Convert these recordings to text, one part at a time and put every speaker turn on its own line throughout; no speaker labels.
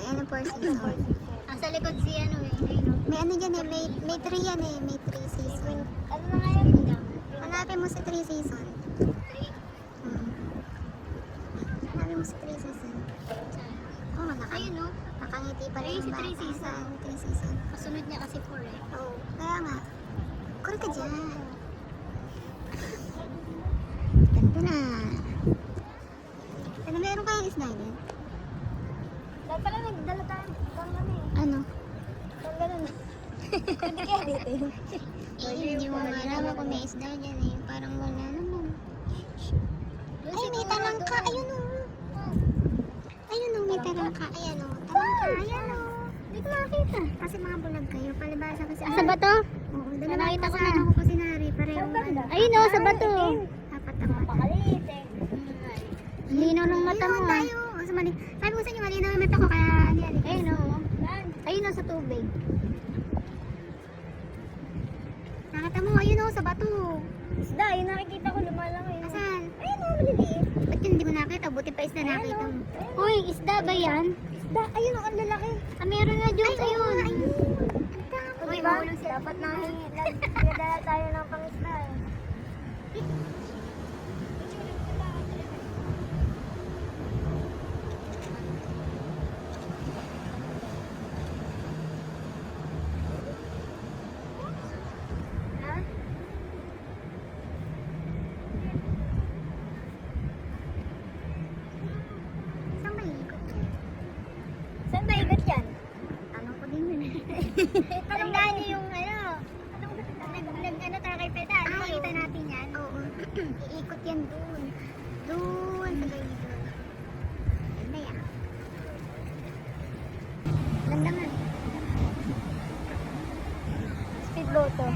ano, 4 season.
Ang sa likod si ano eh.
May ano dyan eh, may 3 yan eh, may 3 season.
Ano na nga yan?
Hanapin mo sa 3 season. Hanapin mo sa 3 season. Oh,
Ayun no?
nakangiti pa rin
Ayun si
yung
3
bata
season.
sa 3 season.
Kasunod niya kasi 4 eh.
Oo, kaya nga. Kura ka dyan. Ganda na. Ano, meron kayong isda din?
Dahil pala nagdala tayo. Kang ano eh.
Ano?
Kang ganun. Hindi kaya dito yun.
Hindi mo malaman kung may isda dyan eh. Parang wala naman. Ay, may talangka. Ayun o. Ayun o, may talangka. Ayan o. Talangka. Ayan o. Hindi ko makakita. Kasi mga bulag kayo. Palibasa kasi.
Sa bato?
Oo, doon
Nakita ko na.
ako kasi nari. Pareho.
Ayun o, sa bato.
Apat ang mata.
Pakaliit eh. Lino ng mata mo ah.
Tayo. Sabi ko sa inyo, malinaw yung mata ko. Kaya,
Ayun o. Ayun o sa tubig.
nakita mo, ayun o, sa bato.
Isda, yun nakikita ko lumalang eh.
Asan?
Ayun o, maliliit.
Ba't yun hindi mo nakita? Buti pa isda nakita mo.
Uy, isda ba yan? Isda, ayun o, ang lalaki.
Ah, meron nga, Jones. Ayun.
O diba? Dapat nagdala tayo ng pang-isda eh.
Saan ba ikot yan?
Saan ba igat yan?
Tanong ko din yun.
Tandaan niyo yung ano, ano tayo kay Peta, ano
Ay,
makita
oo.
natin yan?
Oo. Iikot yan dun. Dun. Sa gawin dun. Ganda yan. Ganda nga.
Speedboat to.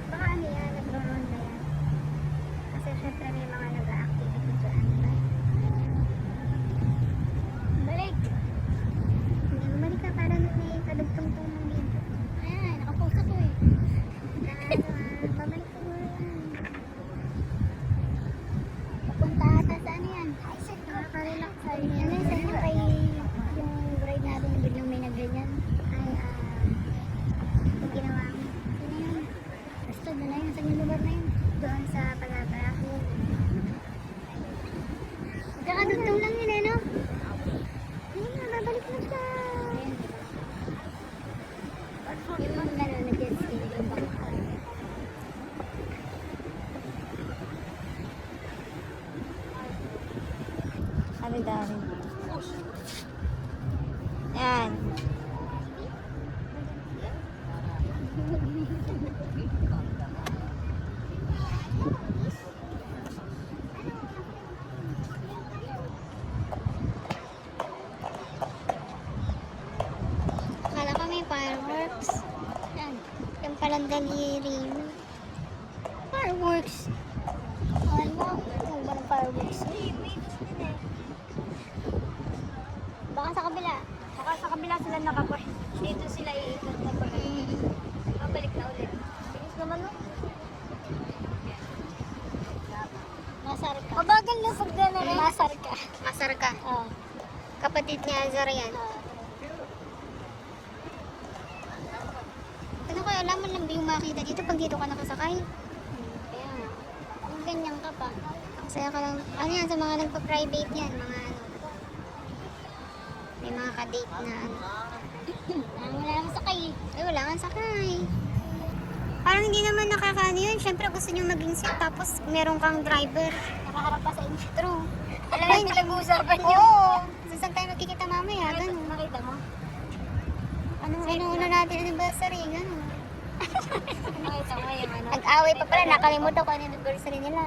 Baka ano yan, nagro-ronda yan. Kasi syempre may mga nag-activity dyan.
Balik.
Hindi, bumalik ka para may kadugtong-tong ng video.
Ayan, nakapost ako eh.
Babalik ko muna yan.
Papunta ata sa ano yan?
Nakaka-relax.
Ano yun sa inyo kay yung bride natin, biglang may nagganyan.
Ay, yung ginawa mo.
Sino yun? Basta na yun, sa yung lugar na yun.
Doon sa Palabra.
Kakadugtong lang yun eh, no?
Ayun na, babalik na siya.
Yung mga gano'n, nag-jet ski, yung bangka. Dami-dami. Yan.
Akala ko may fireworks.
Yan.
Yung palang daliri mo.
Fireworks. Ano ba? Ano ba ng fireworks? Baka sa kabila. Baka sa kabila sila nakapoy. Dito sila iikot na pa. Pabalik na ulit. Bilis naman no? Masar ka. Mabagal na pagda na rin. Masar ka.
Masar ka.
Oo.
Kapatid ni Azar yan. Ano kaya, alam mo lang ba yung makita dito pag dito ka nakasakay?
Kaya nga. Kung ganyan ka pa.
Ang saya ka lang. Ano yan, sa mga nagpa-private yan, mga ano. May mga ka-date na ano.
Wala naman sakay.
Ay, wala nga sakay. Parang hindi naman nakakaano yun. Siyempre gusto nyo maging safe tapos meron kang driver.
Nakaharap pa sa inyo.
True.
Alam mo yung pinag-uusapan nyo?
Oo. So, saan tayo magkikita mamaya? Ganun.
Nakita mo?
Ano natin anniversary? Ganun.
Nakita mo yung ano?
Nag-away pa pala. Nakalimutan ko ano anniversary nila.